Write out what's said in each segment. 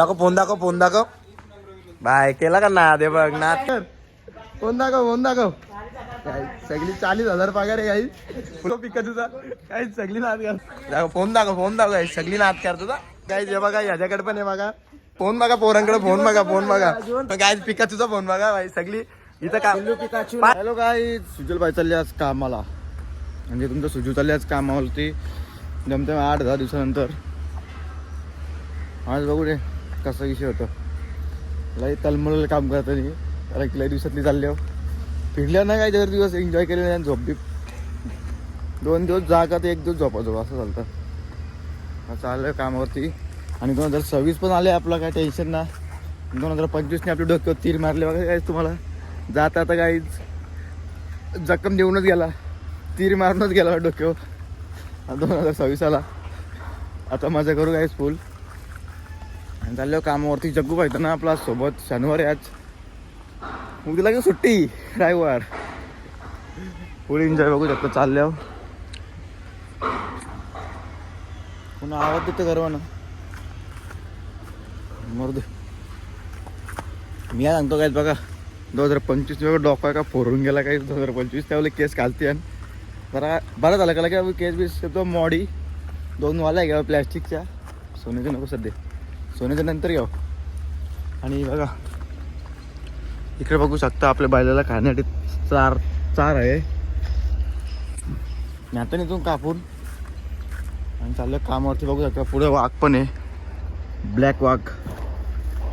दाखव फोन दाखव बाय केला का ना दे बघ ना फोन दाखव काय सगळी 40,000 पगार आहे काही फुलं पिका तुझा काही सगळी नाद कर फोन दाखव काही सगळी नाद कर तुझा काही जे बघा ह्याच्याकडे पण आहे बघा फोन बघा पोरांकडे फोन बघा काय पिका तुझा फोन बघा भाई सगळी इथं काम. हॅलो काय सुजल भाई चालले आज कामाला म्हणजे तुमचं सुजू चालले आज कामावरती जमते 8-10 दिवसानंतर. आज बघू रे कसा विषय होतो लई तलमल काम करताना कारण की लई दिवसातली चालले हो फिरल्या ना काय 4 दिवस एन्जॉय केले नाही झोप बी 2 दिवस जागा ते 1 दिवस झोपायचो असं चालतं चाललं कामावरती. आणि 2026 पण आले आपला काय टेन्शन ना 2025ने आपले डोक्यावर तीर मारले बघा काय तुम्हाला जाता आता काहीच जखम देऊनच गेला तीर मारूनच गेला डोक्यावर 2026 आला आता मजा करू काय फुल. आणि चाललो कामावरती जग्गू पाहिजे ना आपला सोबत शनिवारी आज उद्या की सुट्टी ड्रायव्हर फुल एन्जॉय बघू शकतो चालल्यावर पुन्हा आवाज देतं करवा ना मरू मी आज सांगतो काय बघा 2025 वेगळं डॉक्टर का फोडून गेला काही 2025 त्यावेळेला केस घालते आणि जरा बरं झालं का की केस बीस तो मॉडी 2 वाला आहे का प्लॅस्टिकच्या सोन्याच्या नको सध्या सोन्याच्या नंतर घ्याव. आणि बघा इकडे बघू शकता आपल्या बैलाला खाण्यासाठी चार आहे आता इथून कापून आणि चाललं कामावरती बघू शकता पुढे वाघ पण आहे ब्लॅक वाघ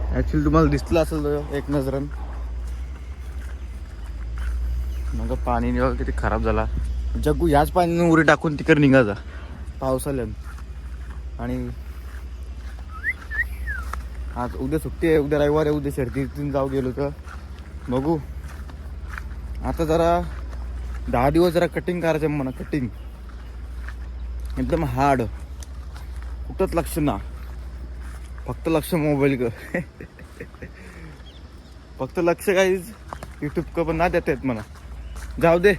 ॲक्च्युली तुम्हाला दिसलं असेल एक नजरन मग पाणी बघा किती खराब झाला जग्गू ह्याच पाण्याने उरी टाकून तिकडे निघायचा पावसाल्यानं. आणि आज उद्या सुट्टी आहे उद्या रविवार आहे उद्या शर्यतीतून जाऊ गेलो तर बघू आता जरा 10 दिवस जरा कटिंग करायचं म्हणा कटिंग एकदम हार्ड कुठंच लक्ष ना फक्त लक्ष मोबाईल कर फक्त लक्ष काहीच यूट्यूब का पण ना देता येत म्हणा जाऊ दे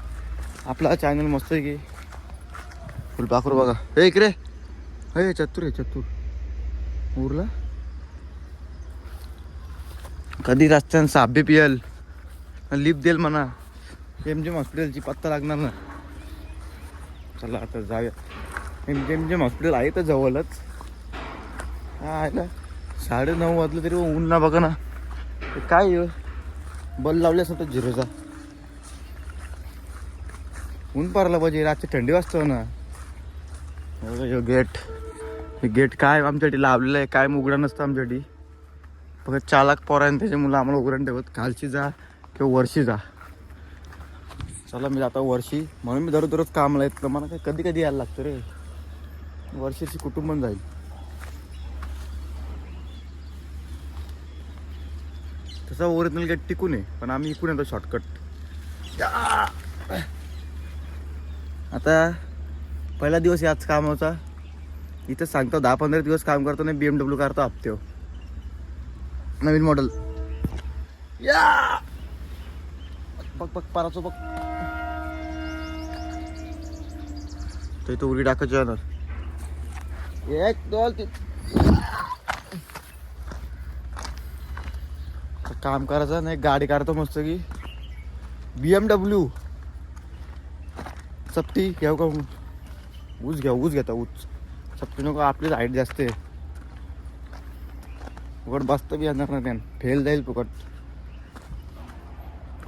आपला चॅनल मस्त आहे की फुल पाखरू बघा हे इकडे हे चतुर उरला कधी रस्त्यानं साप बी पियल लिप देईल म्हणा एमजेम हॉस्पिटलची पत्ता लागणार ना. चला आता जाऊया एमजेम हॉस्पिटल आहे तर जवळच हा आहे ना 9:30 वाजलं तरी ऊन ना बघा ना काय बल लावल्यास होतं झिरोचा ऊन पारला पाहिजे रातची थंडी वाजतो ना. गेट काय आमच्यासाठी लावलेलं आहे काय उघडा नसतं आमच्यासाठी फक्त चालाक पोरांनी त्याच्या मुलं आम्हाला उघडून ठेवत खालची जा किंवा वर्षी जा. चला मी जाता वर्षी म्हणून मी दररोज कामाला येत मला काय कधी यायला लागतं रे वर्षीची कुटुंब जाईल. तसा ओरिजिनल गेट टिकून आहे पण आम्ही इकून येतो शॉर्टकट. आता पहिला दिवस याच कामाचा इथं सांगतो 10-15 दिवस काम करतो ना BMW करतो हप्ते नवीन मॉडेल या बघ पाराचो बघ तो उडी टाकायची येणार 1 2 3 काम करायचं नाही गाडी काढतो मस्त की BMW चपटी घेऊ का ऊस घेता ऊस चपटी नको आपलीच हाईट जास्त आहे फुकट बसतं बी येणार ना त्यानं फेल जाईल फुकट.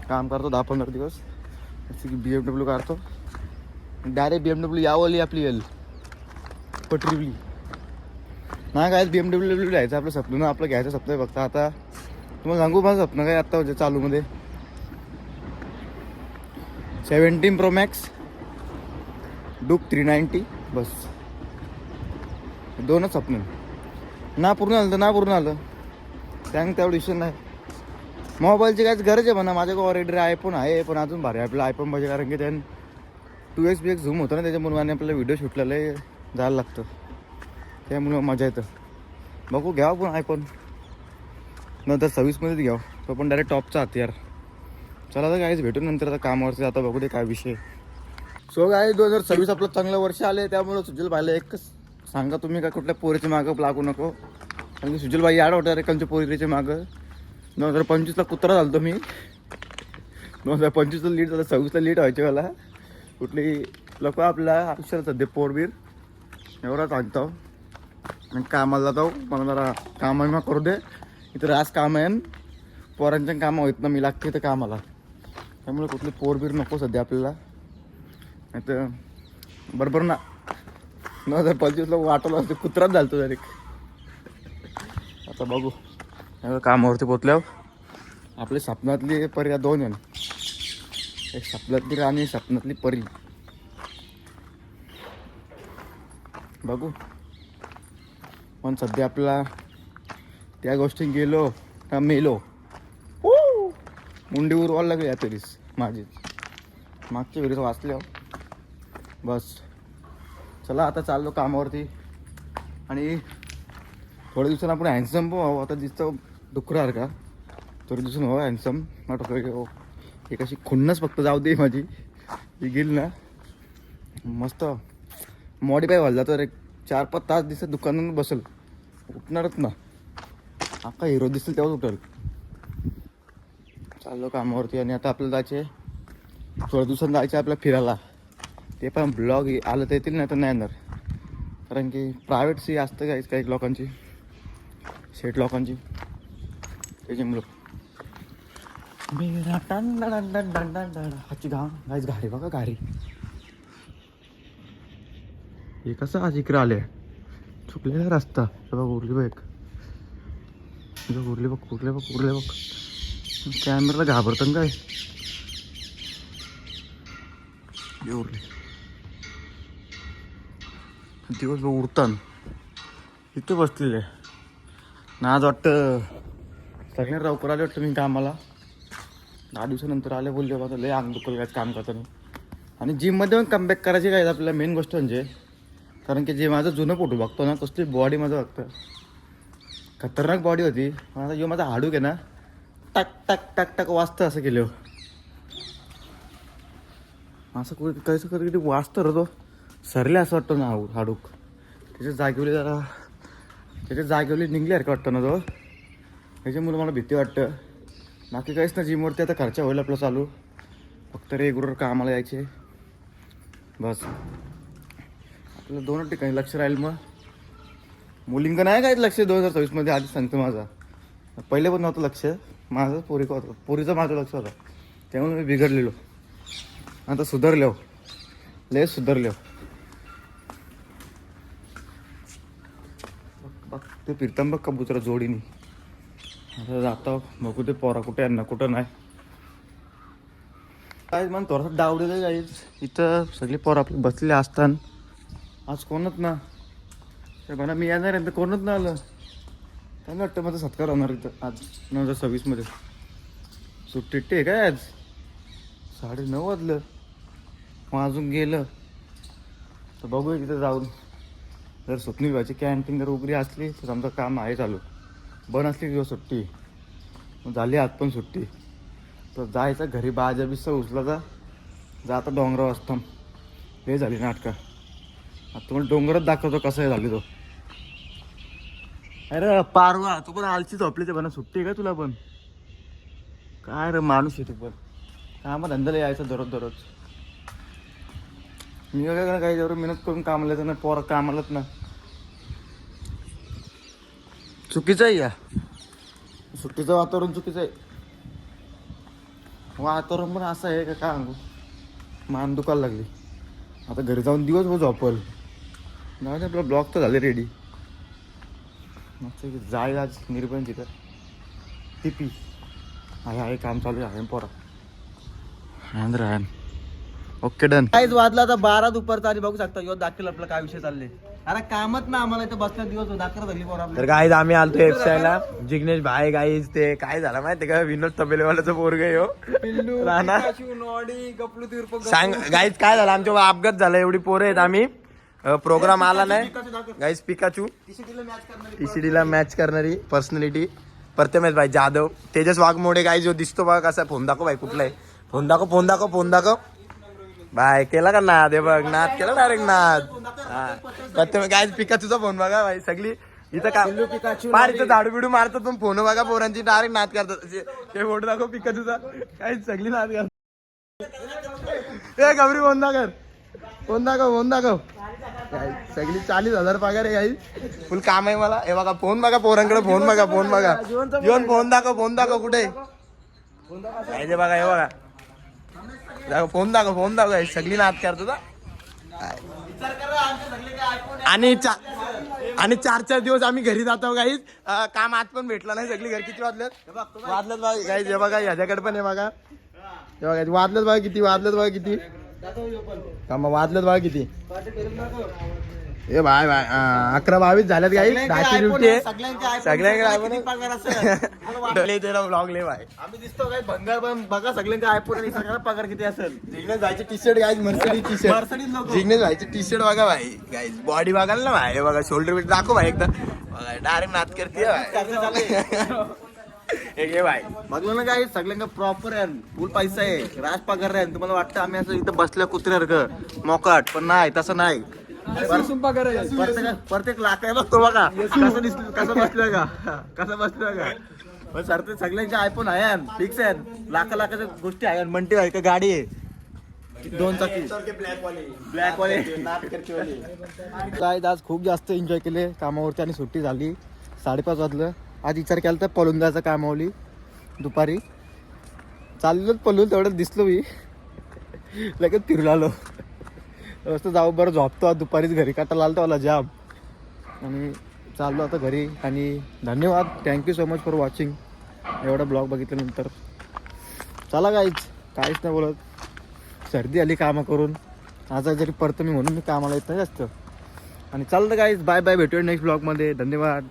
काम करतो 10-15 दिवस जसं की BMW काढतो डायरेक्ट BMW यावली आपली येईल पटरीवली नाही काय BMW घ्यायचं आपलं स्वप्न आपलं घ्यायचं स्वप्न आहे फक्त. आता तुम्हाला सांगू माझं स्वप्न काय आत्ता म्हणजे चालूमध्ये 17 Pro Max डूक 390 बस 2च स्वप्न ना पूर्ण आलं त्यानं तेवढं विषय नाही. मोबाईलची काहीच गरज आहे म्हणा माझ्याकडे ऑलरेडी आयफोन आहे पण अजून भारी आपला आयफोन पाहिजे कारण की त्यानं 2x झूम होतं ना त्याच्यामुळे आपल्याला व्हिडिओ शूटला जायला लागतं त्यामुळं मजा येतं. बघू घ्यावं पण आयफोन 2026 घ्यावं तो पण डायरेक्ट टॉपचा हत्यार. चला तर काहीच भेटून नंतर आता कामावरती आता बघू दे काय विषय. सो काय 2026 आपलं चांगलं वर्ष आले त्यामुळं सुजल भाईला एकच सांगा तुम्ही का कुठल्या पोरीच्या मागं लागू नको कारण की सुजलबाई आड होत्या रे कंच्या पोरीच्या मागं. 2025ला कुत्रा झालतो मी. 2025ला लीड झालं, 26ला लीड व्हायचे मला. कुठली लोक आपल्या आयुष्याला सध्या पोरबीर एवढा सांगतो. आणि कामाला जातो, मला जरा कामा करू दे. इथं रास काम आहे, पोरांच्या कामं होत ना, मी लागते इथं कामाला. त्यामुळे कुठली पोरबीर नको सध्या आपल्याला. नाही तर बरोबर ना 2025ला वाटवलं असते, कुत्राच झालतो डायरेक्ट. आता बघू कामावरती पोचल्यावर. आपली स्वप्नातली परी 2 आहे, एक स्वप्नातली राणी, स्वप्नातली परी. बघू पण सध्या आपल्याला त्या गोष्टी गेलो का मेलो. मुंडी उरवायला लागली या तरीच माझी. मागच्या वेळेस वाचल्यावर बस. चला आता चाललो कामावरती. आणि थोड्या दिवसांनी आपण हँडसम व्हावं. आता दिसतं डुकरार का, थोड्या दिवसांनी व्हावं हँडसम. हो एक अशी खुन्नस फक्त जाऊ दे माझी. ही गेली ना मस्त मॉडीफाय व्हायला जातो. एक 4-5 तास दिसत दुकानात बसेल, उठणारच ना. अख्खा हिरो दिसेल तेव्हाच उठेल. चाललो कामावरती. आणि आता आपल्याला जायचे, थोड्या दिवसांनी जायचे आपल्याला फिरायला. ते पण ब्लॉग आलं तर येतील, नाही तर नाही येणार. कारण की प्रायव्हेट सी असतं काही लोकांची, शेट लोकांची. त्याच्यामुळं हाची गाईच गाडी बघा गाडी. हे कसं आज इकडे आले, चुकलेला रस्ता. बघ उरली बघ, उरली बघ, उरले बघ, उरले बघ. कॅमेराला घाबरतं काय. उरले दिवस उरतान इथे बसलेले ना. आज वाटतं सगळ्यांना लवकर आले वाटतं मी कामाला. 10 दिवसानंतर आले, बोलले बाबा लय अंग दुखल काय काम करताना. आणि जिममध्ये पण कमबॅक करायची काय आपल्याला मेन गोष्ट म्हणजे. कारण की जे माझं जुनं फोटो बघतो ना, कसली बॉडी माझं बघतं, खतरनाक बॉडी होती. आता जो माझा हाडूक आहे ना, टक टक टक टक वाजतं. असं केलं असं कसं कधी वाजतं रे तो. सरले असं वाटतं ना हाडूक. त्याच्या जागेवली निघल्यासारखं वाटतं ना तो. त्याच्यामुळे मला भीती वाटतं. बाकी काहीच ना, जिमवरती आता खर्च होईल आपलं चालू. फक्त रेग्युलर कामाला यायचे बस. आपलं 2 ठिकाणी लक्ष राहील. मग मुलींका नाही काय लक्ष 2024मध्ये आधीच सांगतो. माझा पहिले पण नव्हतं लक्ष. माझं पोरीचं होतं, पोरीचं माझं लक्ष होतं. त्यामुळे मी बिघडलेलो. आता सुधारलो, लय सुधारलो. बघ ते फिरताम बघ कबूतर जोडीनी. आता जातो बघू ते पोरा कुठे आहे ना कुठं नाही. काय मन थोडासा डावलेलं जायच. इथं सगळे पोरं आपले बसलेले असताना आज कोणच ना. म्हणा मी येणार आहे तर कोणच ना आलं. त्यांना वाटतं माझा सत्कार होणार इथं आज 2026मध्ये. सुट्टी आहे काय आज. 9:30 वाजलं. मग अजून गेलं तर बघूया तिथं जाऊन. जर स्वप्नी व्हायची कॅन्टीन जर उघडी असली तर आमचं काम आहे चालू. बंद असली किंवा सुट्टी मग झाली. आज पण सुट्टी तर जायचं घरी. बाजा बिस्सा उचलायचा, जाता डोंगरावर असतं. हे झाली नाटकं. आता तुम्हाला डोंगरात दाखवतो कसं आहे झाली तो. अरे पारवा तू पण आलची झोपलीचे म्हणा. सुट्टी आहे का तुला पण. काय रे माणूस आहे तू पण. कामा धंद्याला यायचं दररोज. मी काय काही जवळ मेहनत करून कामाला येतं ना. पोरं कामालाच ना. चुकीचं आहे या सुट्टीचं वातावरण. चुकीचं आहे वातावरण पण असं आहे का काय सांगू. मान दुखायला लागली. आता घरी जाऊन दिवसभर झोपल. नाही आपला ब्लॉग तर झाले रेडी. मस्त जाय आज निर्बंध तिथं टिपी आहे. काम चालू आहे पोरा. Okay done. काहीच वाजला आता 12 दुपारचा. आणि बघू शकता यो दाखल आपला काय विषय चालले. अरे कामच ना आम्हाला इथं बसल्या दिवस दाखल झाली पोरा. तर गाईज आम्ही आलतो एफसायला. जिग्नेश भाई गाईज ते काय झालं माहिती का, विनोद तबेलेवाल्याचं पोरग आहे हो. सांग गाईज काय झालं. आमच्या अपघात झाला. एवढी पोरं आहेत आम्ही. प्रोग्राम आला नाही गाईज. पिकाचू टीसीडीला मॅच करणारी पर्सनॅलिटी प्रथमेश भाई जाधव. तेजस वाघमोडे गाईज जो दिसतो बघा कसा. फोन दाखव भाई कुठला आहे. फोन दाखव बाय. केला का नाद. हे बघ नाद केला डायरेक्ट नाद. प्रथमेश गाईज पिकाचूचा फोन बघा भाई. सगळी इथं का पार इथं झाडू बिडू मारतात पण फोन बघा पोरांची डायरेक्ट नाद करतात ते फोटो दाखव पिकाचूचा काही सगळी नाद करतात ए गौरी फोन दाखव काय सगळी 40,000 पगार आहे काही फुल काम आहे मला हे बघा फोन बघा पोरांकडे फोन बघा जीवन फोन दाखव कुठे काय ते बघा हे बघा फोन दाखव सगळी नाद करतो का आणि 4 दिवस आम्ही घरी जातो काहीच काम आज पण भेटलं नाही सगळी घर किती वाजलेत बघा काही हे बघा ह्याच्याकडे पण आहे बघा हे बघा वाजलेत बघा किती काम वाजलेत बघा किती ए बाय 11:22 झाल्यात काही 10ची ड्युटी आहे सगळ्यांकडे ब्लॉग ले बाय आम्ही दिसतो काय भंगार पण बघा सगळ्यांचे आयफोन आणि सगळ्यांना पगार किती असेल जिग्नेश भाईचे T shirt guys Mercedes T shirt Jignesh भाईचे टी शर्ट बघा भाई गाईज बॉडी बघाल ना भाई बघा शोल्डर बीट दाखव भाई एकदा बघा डायरेक्ट नाद करते हे भाई बघलं ना काय सगळ्यांना प्रॉपर आहे फुल पैसा आहे राज पगार आहे तुम्हाला वाटतं आम्ही असं इथं बसल्या कुत्र्यासारखं मोकाट पण नाही तसं नाही प्रत्येक लाख आहे बघतो बघा कसं बसलं का पण सर ते सगळ्यांचे आयफोन आहे फिक्स आहे लाखाच्या गोष्टी आहे म्हणते आहे का गाडी आहे 2 चाकी ब्लॅक वाले काय आज खूप जास्त एन्जॉय केले कामावरती आणि सुट्टी झाली 5:30 वाजलं आज विचार केला तर पळून जायचं कामावली दुपारी चाललो पळून तेवढं दिसलो मी लगेच फिरलो आलो रस्ता जाऊ बरं झोपतो आज दुपारीच घरी काटायला आलतो मला जाम आणि चाललो आता घरी आणि धन्यवाद thank you so much for watching एवढा ब्लॉग बघितल्यानंतर चला काहीच नाही बोलत सर्दी आली कामं करून आज जरी परत मी म्हणून मी कामाला येत नाही जास्त आणि चालतं बाय भेटूया नेक्स्ट ब्लॉगमध्ये धन्यवाद.